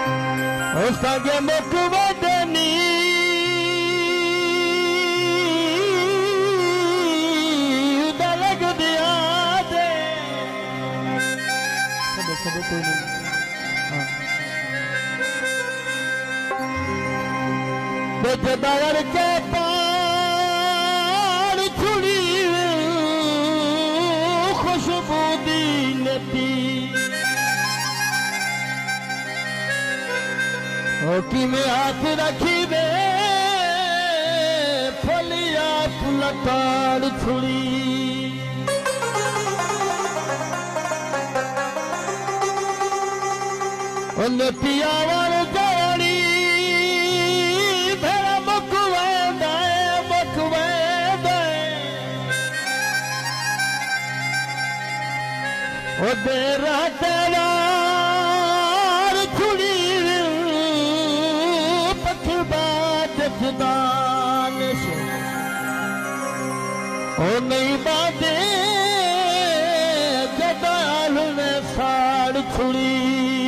Osage mokubadeni udalag diade sabab koई नहीं बेचदार के पार छुड़ी खुशबू दी नती की में हाथ रखी दे फलिया पुलटार छुड़ी नतिया वर जानी भेड़ा बकवे दे ओ दे रहतेवार छुड़ी जदान से ओ नहीं बादे जदाल में साड़ छुड़ी